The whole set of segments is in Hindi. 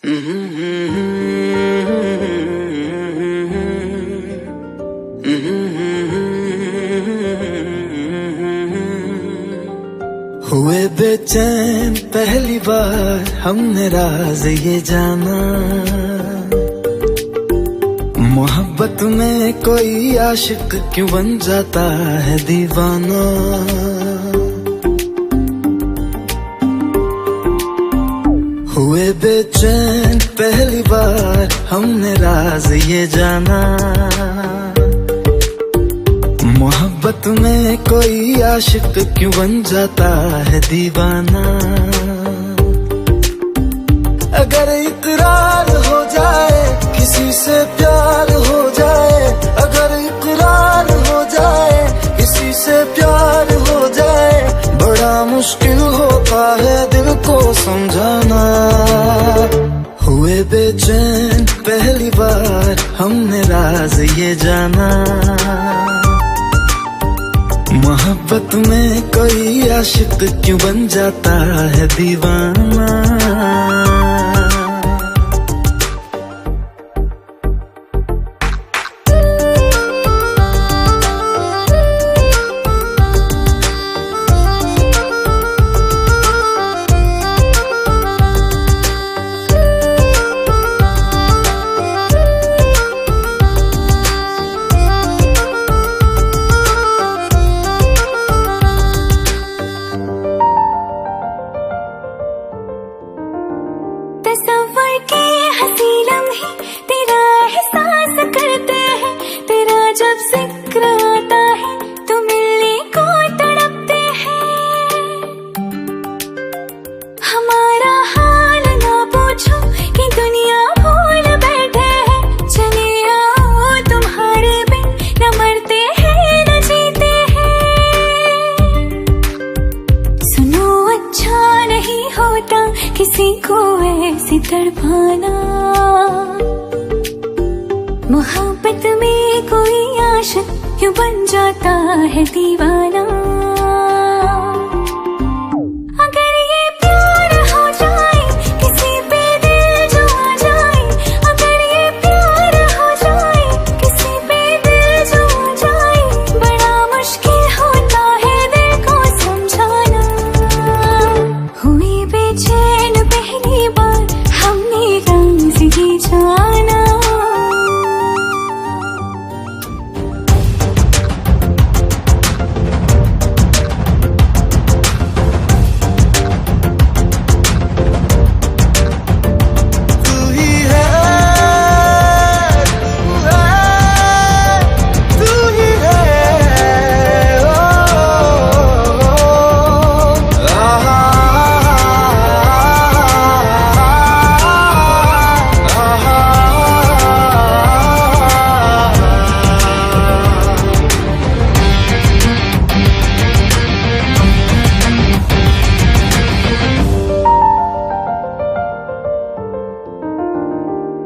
हुए बेचैन पहली बार हमने राज ये जाना, मोहब्बत में कोई आशिक क्यों बन जाता है दीवाना। हुए बेचैन पहली बार हमने राज ये जाना, मोहब्बत में कोई आशिक क्यों बन जाता है दीवाना। अगर इकरार हो जाए किसी से प्यार हो जाए, अगर इकरार हो जाए किसी से प्यार हो जाए, बड़ा मुश्किल होता है दिल को समझाना। हुए बेचैन पहली बार हमने राज ये जाना, मोहब्बत में कोई आशिक क्यों बन जाता है दीवाना। तस्वर के हंसी लम्हे तेरा एहसास करते हैं, तेरा जब जिक्र आता है तो मिलने को तड़पते हैं। हमारा हाल ना पूछो कि दुनिया भूल बैठे हैं, चले आओ तुम्हारे बिन न मरते हैं न जीते हैं। सुनो अच्छा नहीं होता किसी को ऐसी तड़पाना, मोहब्बत में कोई आशिक क्यों बन जाता है दीवाना। अगर ये प्यार हो जाए किसी पे दिल जो आ जाए, अगर ये प्यार हो जाए किसी पे दिल जो आ जाए, बड़ा मुश्किल होता है दिल को समझाना। हुई बेचैन पहली बार हमने राज ये जाना,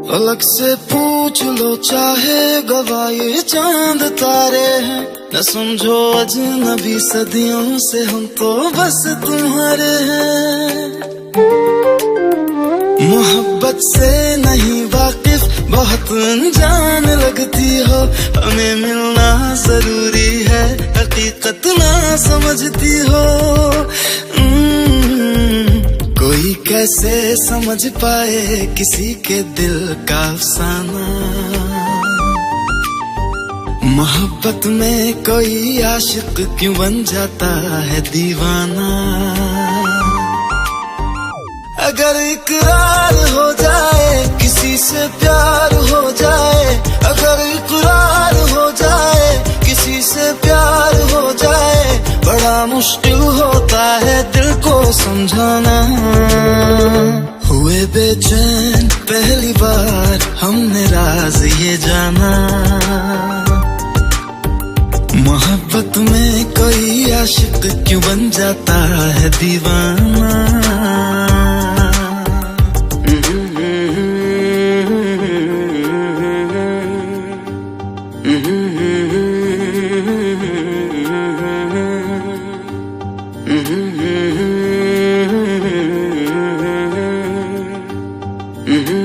फलक से पूछ लो चाहे गवाह ये चांद तारे हैं, न समझो अजनबी सदियों से हम तो बस तुम्हारे हैं। मोहब्बत से नहीं वाकिफ बहुत अनजान लगती हो, हमें मिलना जरूरी है हकीकत ना समझती हो। कोई कैसे समझ पाए किसी के दिल का अफसाना, मोहब्बत में कोई आशिक क्यों बन जाता है दीवाना। अगर इकरार हो जाए किसी से प्यार हो जाए, अगर इकरार हो जाए किसी से प्यार हो जाए, बड़ा मुश्किल होता है दिल को समझाना। हुए बेचैन पहली बार हमने राज ये जाना, मोहब्बत में कोई आशिक क्यों बन जाता है दीवाना। Mm-hmm.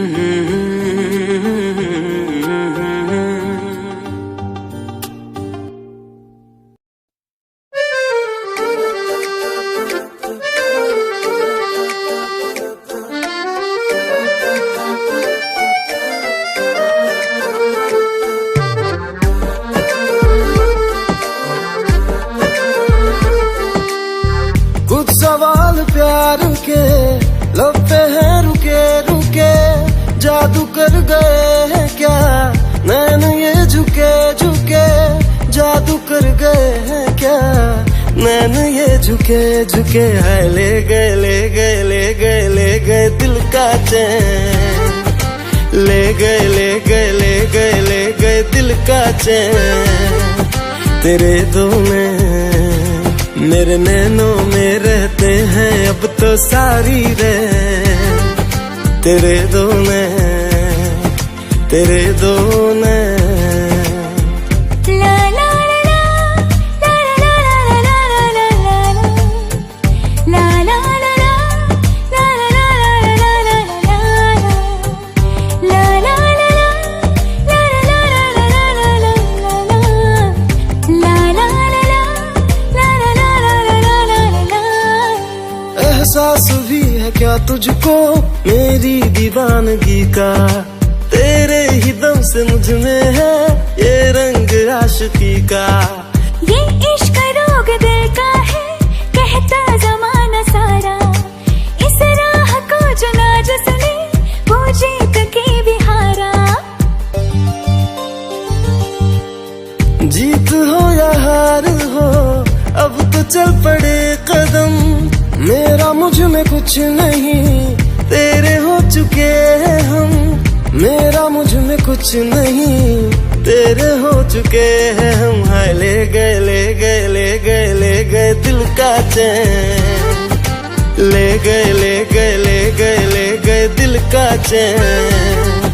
झुके झुके है ले गए ले गए ले गए ले गए दिल का चैन, ले गए ले गए ले गए ले गए दिल का चैन। तेरे दो नैन मेरे नैनों में रहते हैं अब तो सारी रैन। तेरे दो नैन तेरे दो नैन। एहसास भी है क्या तुझको मेरी दीवानगी का, तेरे ही दम से मुझ में है ये रंग आशिकी का। ये इश्क रोग दिल का है कहता जमाना सारा, इस राह को जो ना जिसने वो जीत के भी हारा। जीत हो या हार हो अब तो चल पड़े कदम, मेरा मुझ में कुछ नहीं तेरे हो चुके हैं हम। मेरा मुझ में कुछ नहीं तेरे हो चुके हैं हम। हाय ले गए ले गए ले गए ले गए दिल का चैन, ले गए ले गए ले गए ले गए दिल का चैन।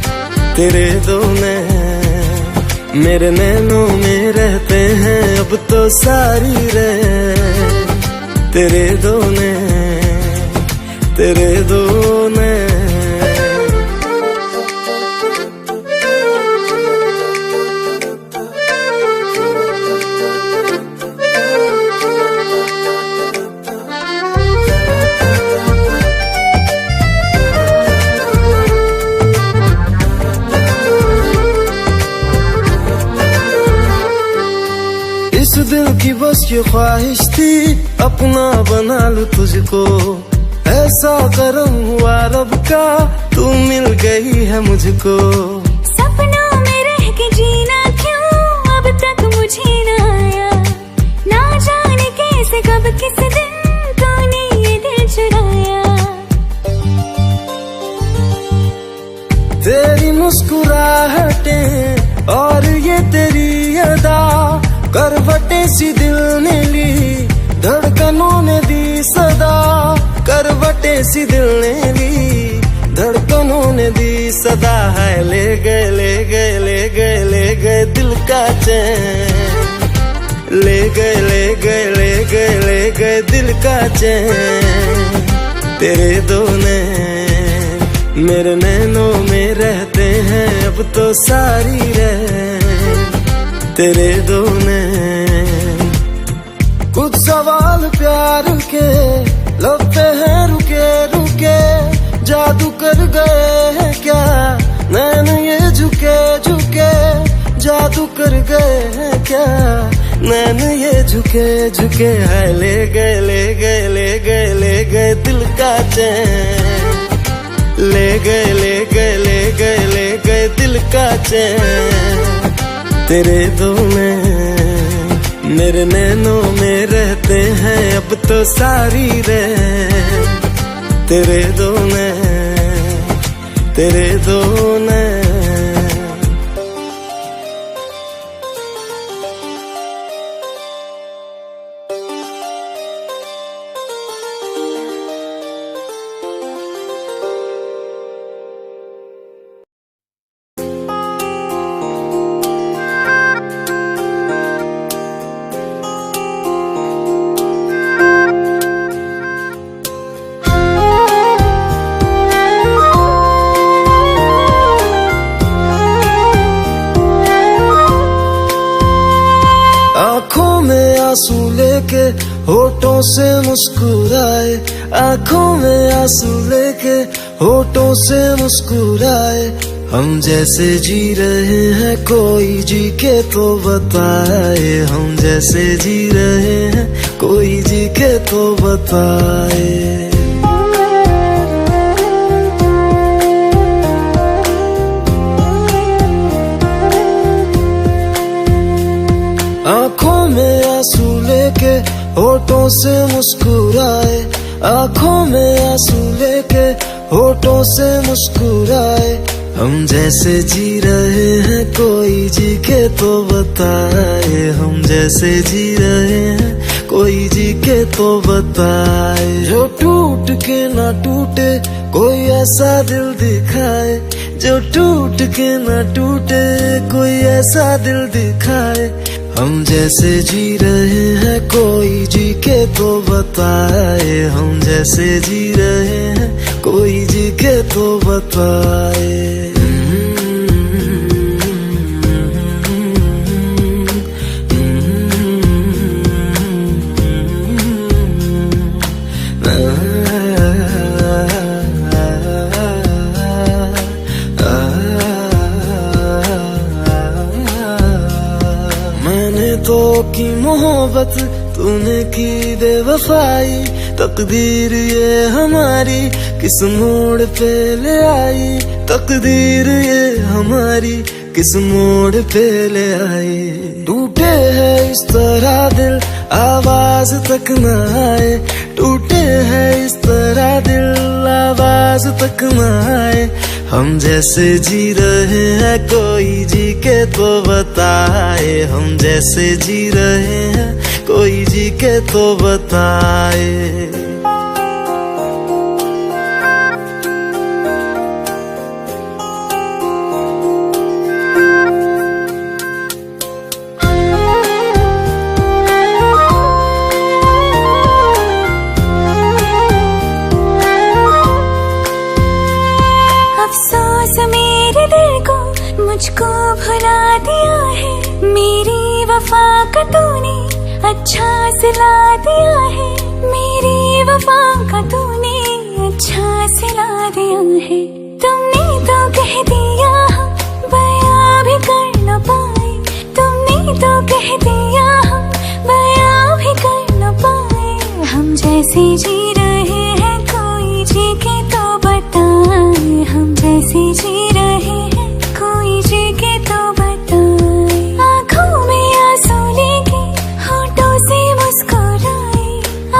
तेरे दो नैन मेरे नैनों में रहते हैं अब तो सारी रैन। तेरे दो नैन तेरे दो नैन। इस दिल की बस ये ख्वाहिश थी अपना बना लूं तुझको, ऐसा करम हुआ रब का तू मिल गई है मुझको। सपनों में रह के जीना क्यों अब तक मुझे ना आया, ना जाने कैसे कब किस दिन तूने ये दिल चुराया। तेरी मुस्कुराहटें और ये तेरी अदा, करवटें सी दिल ने ली धड़कनों ने दी सदा। करवटें सी दिल ने ली धड़कनों ने दी सदा। है ले गए ले गए ले गए ले गए दिल का चैन, ले गए ले गए ले गए ले गए दिल का चैन। तेरे दो नैन मेरे नैनों में रहते हैं अब तो सारी रैन। तेरे दो नैन कुछ सवाल प्यार के लब पे हैं रुके रुके, जादू कर गए हैं क्या नैन ये झुके झुके। जादू कर गए हैं क्या नैन ये झुके झुके। है ले गए ले गए ले गए ले गए दिल का चैन, ले गए ले गए ले गए ले गए दिल का चैन। तेरे दो नैन मेरे नैनों में रहते हैं अब तो सारी रैन। तेरे दो नैन तेरे दो नैन। आँखों में आंसू लेके होठों से मुस्कुराए, आँखों में आंसू लेके होठों से मुस्कुराए। हम जैसे जी रहे हैं कोई जी के तो बताए, हम जैसे जी रहे हैं कोई जी के तो बताए। आँखों में आंसू लेके होठों से मुस्कुराए, आंखों में आंसू लेके होठों से मुस्कुराए। हम जैसे जी रहे हैं कोई जी के तो बताए, हम जैसे जी रहे हैं कोई जी के तो बताए। जो टूट के ना टूटे कोई ऐसा दिल दिखाए, जो टूट के ना टूटे कोई ऐसा दिल दिखाए। हम जैसे जी रहे हैं कोई जी के तो बताए, हम जैसे जी रहे हैं कोई जी के तो बताए। मैंने तो की मोहब्बत, तूने की बेवफाई। तकदीर ये हमारी किस मोड़ पे ले आई, तकदीर ये हमारी किस मोड़ पे ले आई। टूटे है इस तरह दिल आवाज तक न आए, टूटे है इस तरह दिल आवाज तक न आए। हम जैसे जी रहे हैं कोई जी के तो बताए, हम जैसे जी रहे हैं कोई जी के तो बताए। अफसोस मेरे दिल को मुझको भुला दिया है, मेरी वफा का तूने अच्छा सिला दिया है, मेरी वफा का तूने अच्छा सिला दिया है। तुमने तो कह दिया हम बयां भी कर न पाए, तुमने तो कह दिया हम बयां भी कर न पाए। हम जैसे जी रहे हैं कोई जी के तो बताए, हम जैसे जी रहे हैं कोई जी के तो बताए। आँखों में आंसू लेके होठों से मुस्कुराए,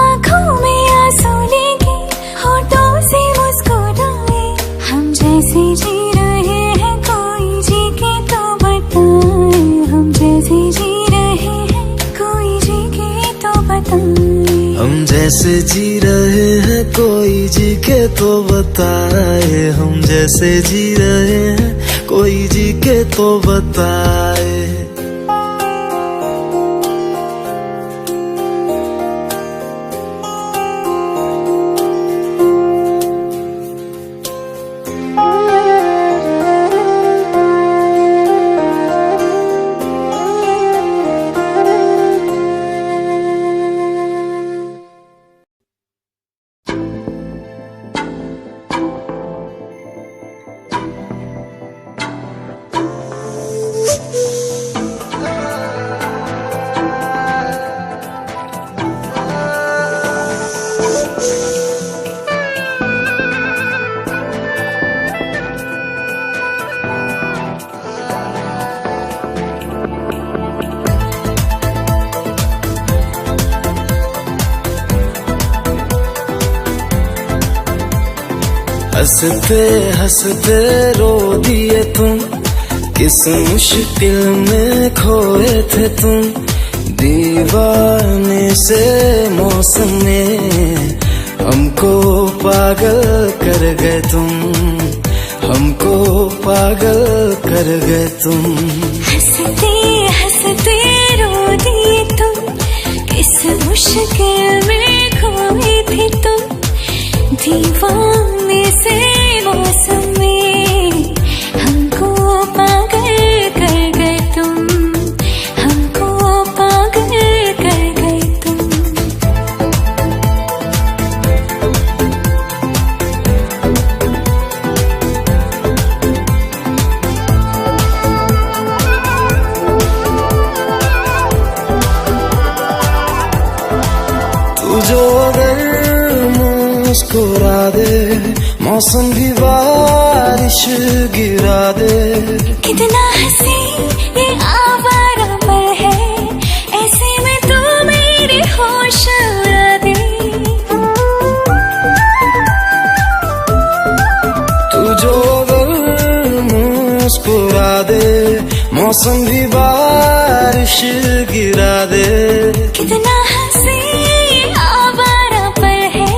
आँखों में आंसू लेके होठों से मुस्कुराए। हम जैसे जी रहे हैं कोई जी के तो बताए, हम जैसे जी रहे हैं कोई जी के तो बताए। हम जैसे जी रहे हैं कोई जी के तो बताए, हम जैसे जी रहे हैं कोई जी के तो बताए। हंसते हंसते रो दिए तुम, किस मुश्किल में खोए थे तुम। दीवाने से मौसम में हमको पागल कर गए तुम, हमको पागल कर गए तुम। हंसते हंसते रो दिए तुम, किस मुश्किल में खोए थे तुम। दीवाने से मौसम में हमको पागल कर गए तुम, हमको पागल कर गए तुम। तू जो अगर मुस्कुरा दे, मौसम भी बारिश गिरा दे। कितना हंसी ये आवारा पल है, ऐसे में तू मेरे होश दे, मौसम भी बारिश गिरा दे। कितना हंसी आवारा पल है,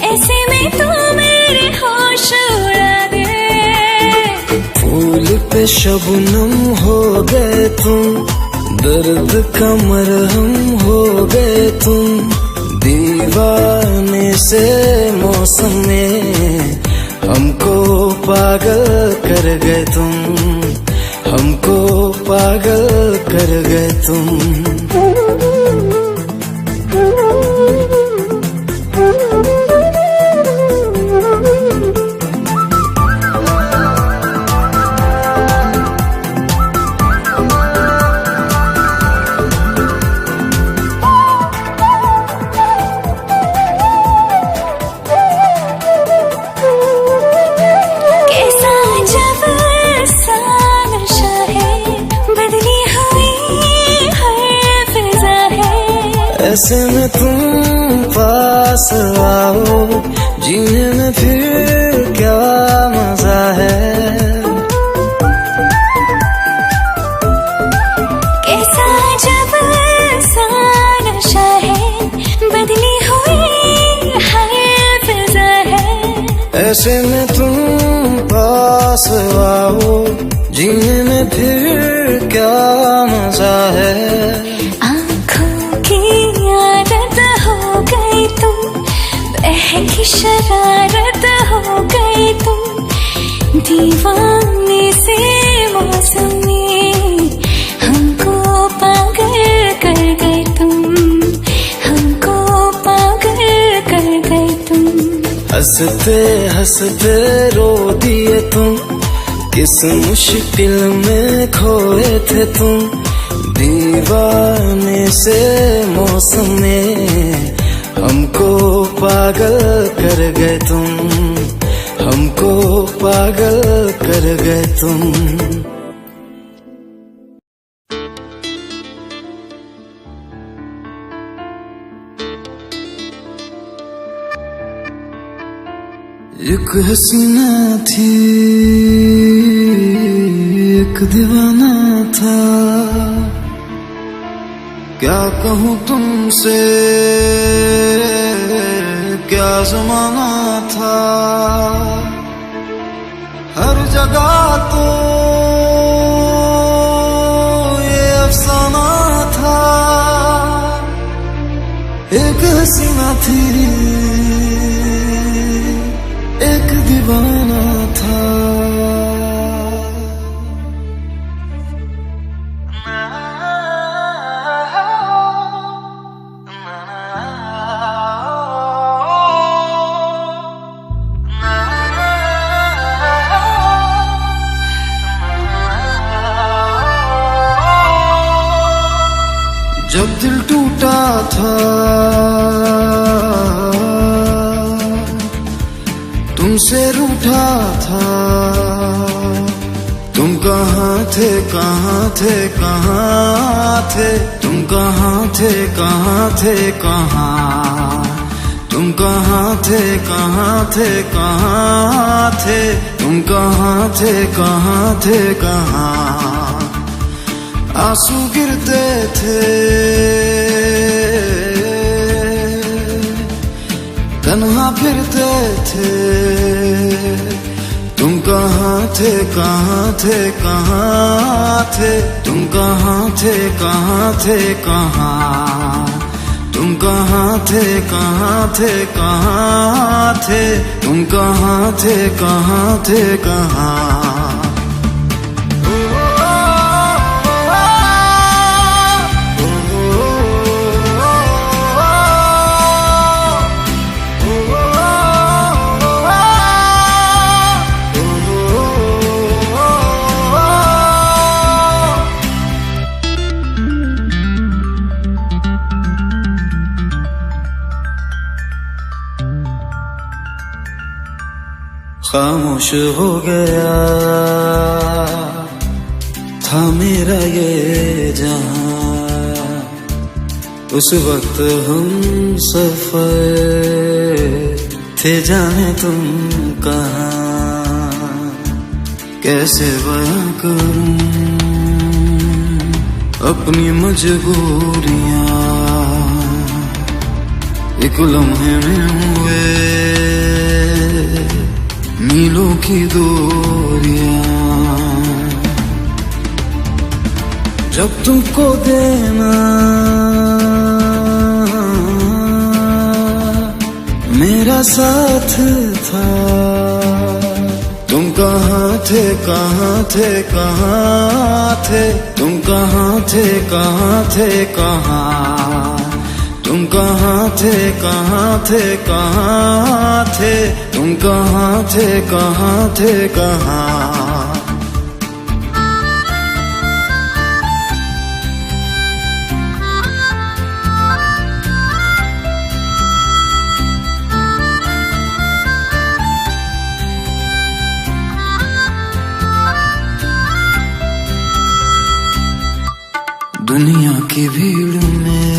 ऐसे में तू मेरे होश उड़ा दे। फूल पे शबनम हो गए तुम, दर्द का मरहम हो गए तुम। दीवाने से मौसम में हमको पागल कर गए तुम, हमको पागल कर गए तुम। ऐसे में तुम पास आओ, जीने में फिर क्या मजा है। कैसा जब सा नशा है, बदली हुई हर फिजा है। ऐसे में तुम पास आओ, जीने में फिर क्या मजा है। की शरारत हो गई तुम, दीवाने से मौसम में हमको पागल कर गए तुम, हमको पागल कर गए तुम। हंसते हंसते रो दिए तुम, किस मुश्किल में खोए थे तुम। दीवाने से मौसम में हमको पागल कर गए तुम, हमको पागल कर गए तुम। एक हसीना थी, एक दीवाना था, क्या कहूँ तुमसे, क्या ज़माना था। हर जगह तो ये अफसाना था। एक हसीना थी, एक दीवाना था। जब दिल टूटा था तुमसे रूठा था, तुम कहाँ थे, कहाँ थे, कहाँ थे। तुम कहाँ थे, कहाँ थे, कहाँ। तुम कहाँ थे, कहाँ थे, कहाँ थे। तुम कहाँ थे, कहाँ थे, कहाँ। आंसू गिरते थे, तन्हा फिरते थे। तुम कहाँ थे, कहाँ थे, कहाँ थे। तुम कहाँ थे, कहाँ थे, कहाँ। तुम कहाँ थे, कहाँ थे, कहाँ थे। तुम कहाँ थे, कहाँ थे, कहाँ। खामोश हो गया था मेरा ये जहां, उस वक्त हम सफर थे, जाने तुम कहाँ। कैसे बयां करूं अपनी मजबूरियां, एक लम्हे में हुए मीलों की दूरियां। जब तुमको देना मेरा साथ था, तुम कहाँ थे कहाँ थे कहाँ थे, तुम कहाँ थे कहाँ थे कहाँ, तुम कहाँ थे कहाँ थे कहाँ थे, तुम कहाँ थे कहाँ थे कहाँ। दुनिया की भीड़ में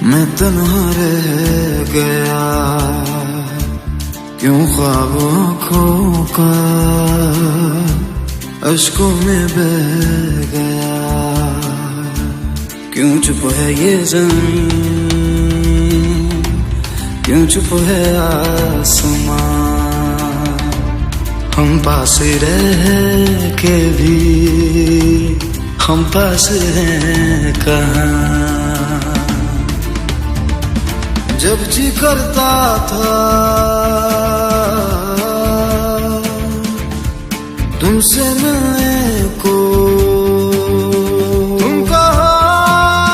मैं तन्हा रह गया, क्यों ख्वाब आँखों का अश्कों में बह गया, क्यों चुप है ये ज़मीन, क्यों चुप है आसमां, हम पास रह के भी हम पास हैं कहाँ। जब जी करता था तुमसे मिलने को, तुम कहाँ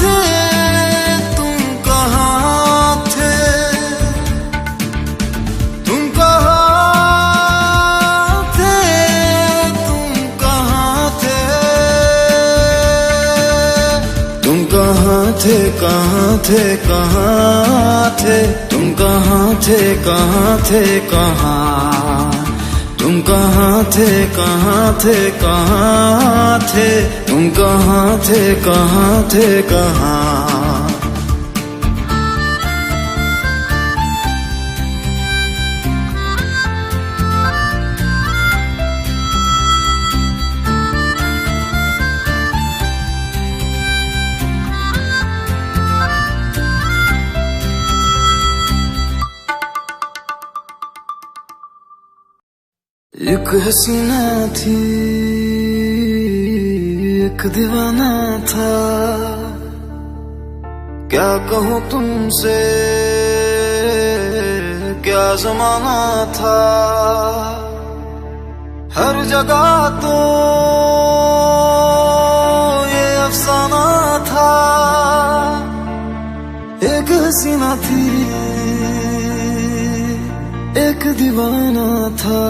थे, तुम कहाँ थे, तुम कहाँ थे, तुम कहाँ थे, तुम कहाँ थे कहाँ थे कहाँ थे, तुम कहाँ थे कहाँ थे कहाँ, तुम कहाँ थे कहाँ थे कहाँ थे, तुम कहाँ थे कहाँ थे कहाँ। एक हसीना थी एक दीवाना था, क्या कहूँ तुमसे क्या जमाना था, हर जगह तो ये अफसाना था। एक हसीना थी एक दीवाना था,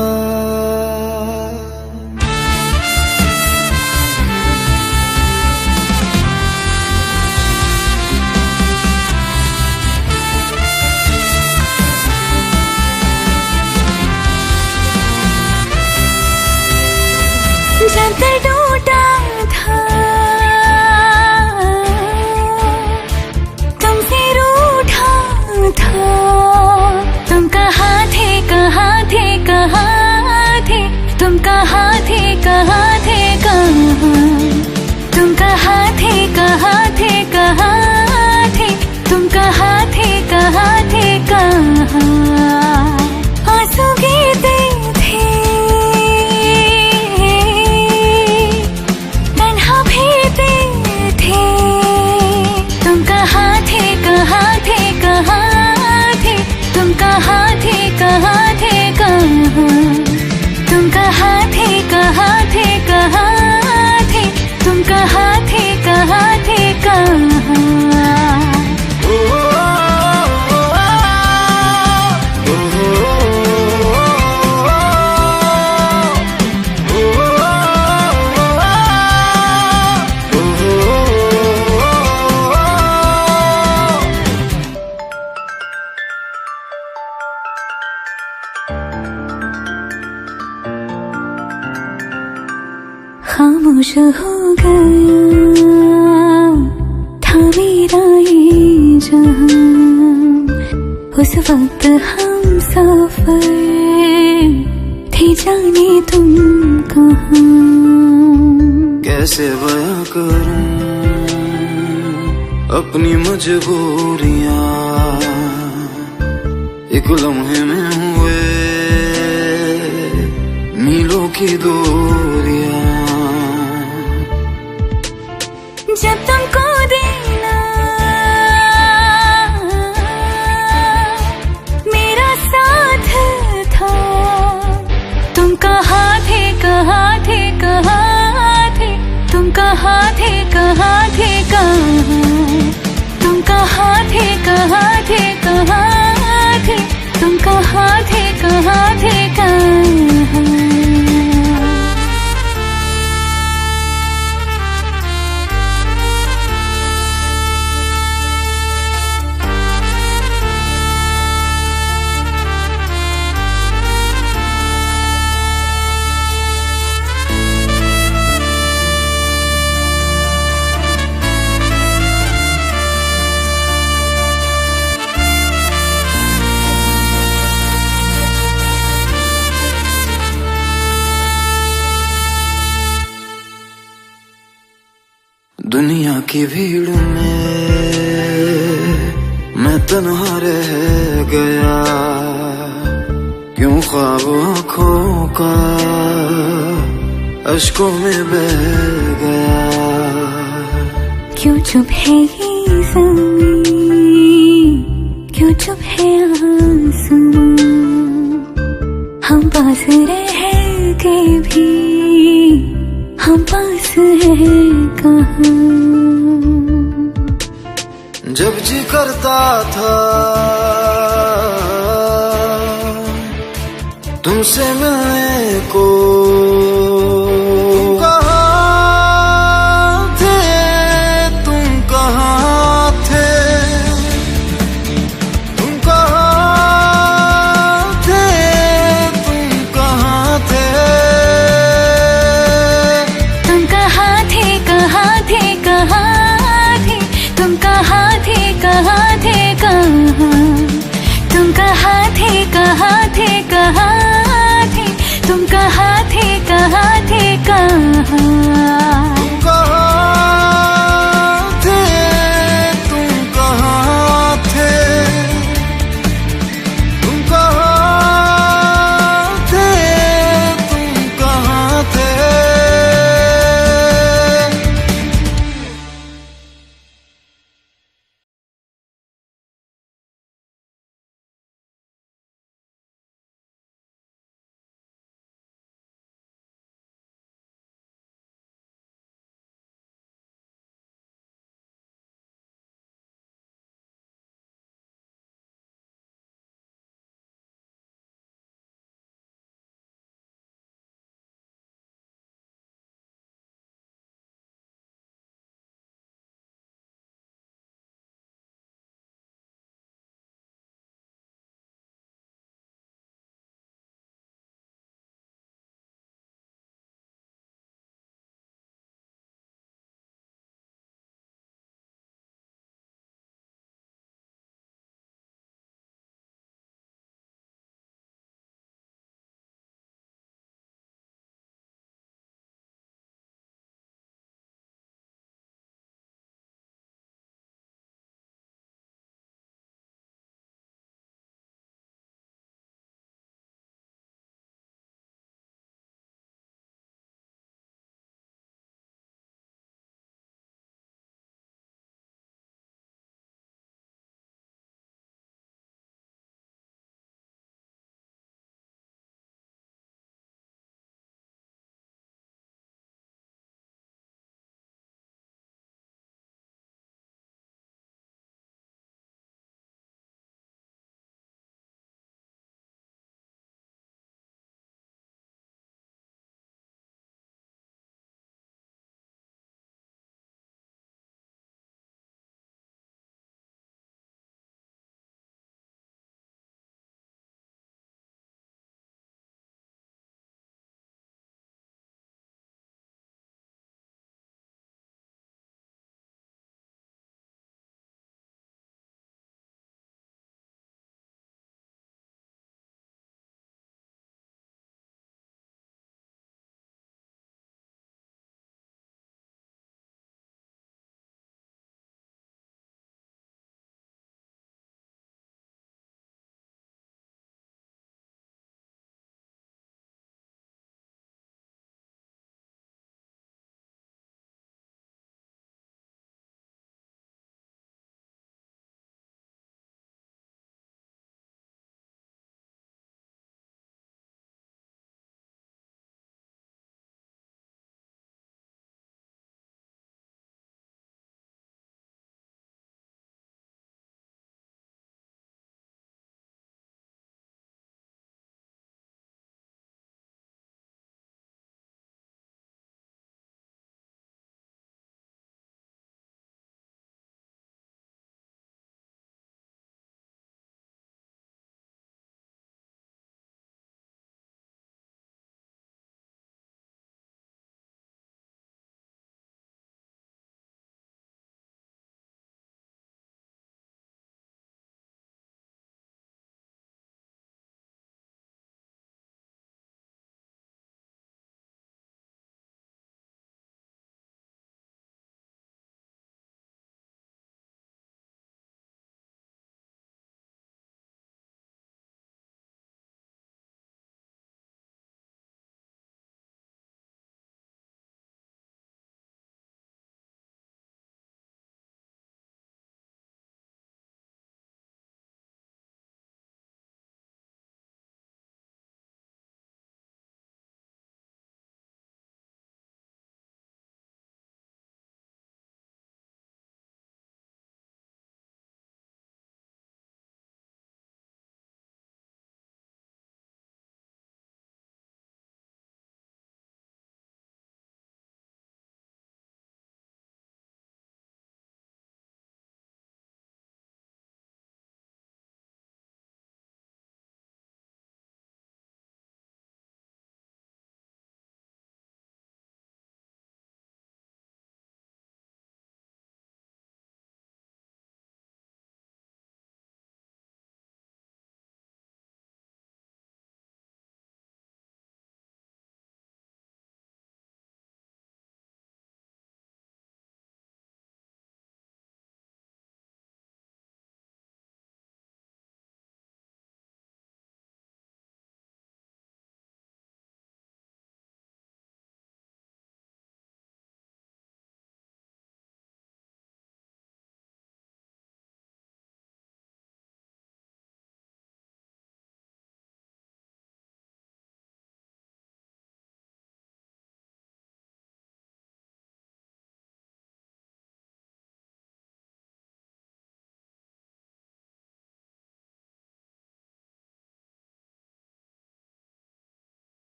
जब टूटा था तुमसे रूठा था, तुम कहाँ थे कहाँ थे कहाँ थे, तुम कहाँ थे कहाँ थे कहाँ, तुम कहाँ थे कहाँ थे कहाँ थे, तुम कहाँ थे कहाँ थे कहाँ। आंसू गिरते थे तन्हा फिरते थे, तुम कहाँ थे कहाँ थे कहाँ थे, तुम कहाँ थे कहाँ थे कहाँ, तुम कहाँ थे कहाँ थे कहाँ थे, तुम कहाँ थे कहाँ थे कहाँ। खामोश हो गया था मेरा ये जहां, उस वक्त हम सफर जाने तुम कहाँ। कैसे बयां करूं अपनी मजबूरियां, एक लम्हे में हुए मीलों की दूरियां। जब तुमको देना मेरा साथ था, तुम कहाँ थे कहाँ थे कहाँ थे, तुम कहाँ थे कहाँ थे कहाँ, तुम कहाँ थे कहाँ थे कहाँ थे, तुम कहाँ थे कहाँ थे कहाँ। दुनिया की भीड़ में मैं तन्हा रह गया, क्यों ख्वाब आँखों का अश्कों में बह गया। क्यों चुप है ये ज़मीं, क्यों चुप है आसमां, हम पास रह के भी हम पास हैं कहाँ। जब जी करता था तुमसे मिलने को, कहाँ थे कहाँ, तुम कहाँ थे कहाँ थे कहाँ थे, तुम कहाँ थे कहाँ थे कहाँ।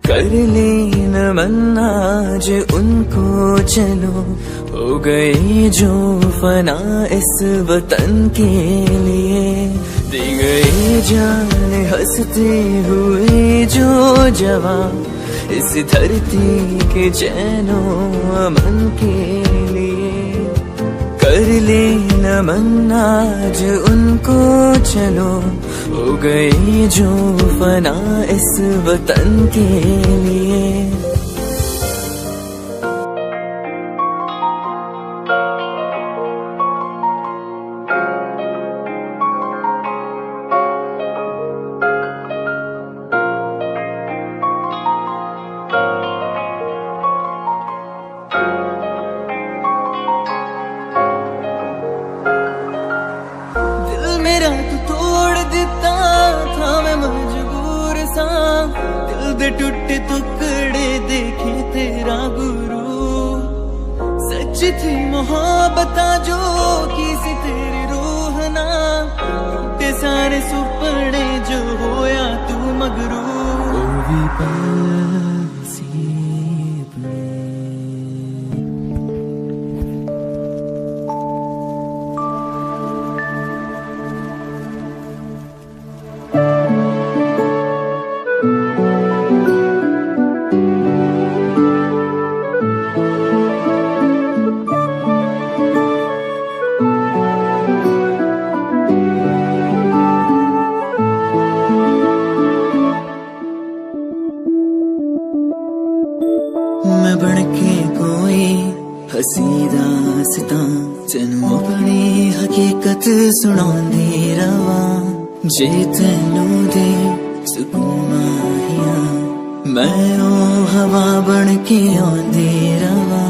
कर ले नमन आज उनको चलो, हो गए जो फना इस वतन के लिए। दी गई जान हंसते हुए जो जवान, इस धरती के चैनो अमन के लिए। कर ले नमन आज उनको चलो, हो गए जो फना इस वतन के लिए। मेरा तू तोड़ दिता था, मैं मजबूर सा। दिल दे टूटे टुकड़े देखे तेरा गुरु। सच थी मोहब्बत जो की सी तेरी रूह ना, टूटे सारे सुपने जो होया तू मगरू। ओ भी मैं बनके कोई हसी दास्तां, तेनू अपनी हकीकत सुनांदी रवा। जे तेनू दे सुकून माहिया, मैं ओ हवा बनके आंदी रवा।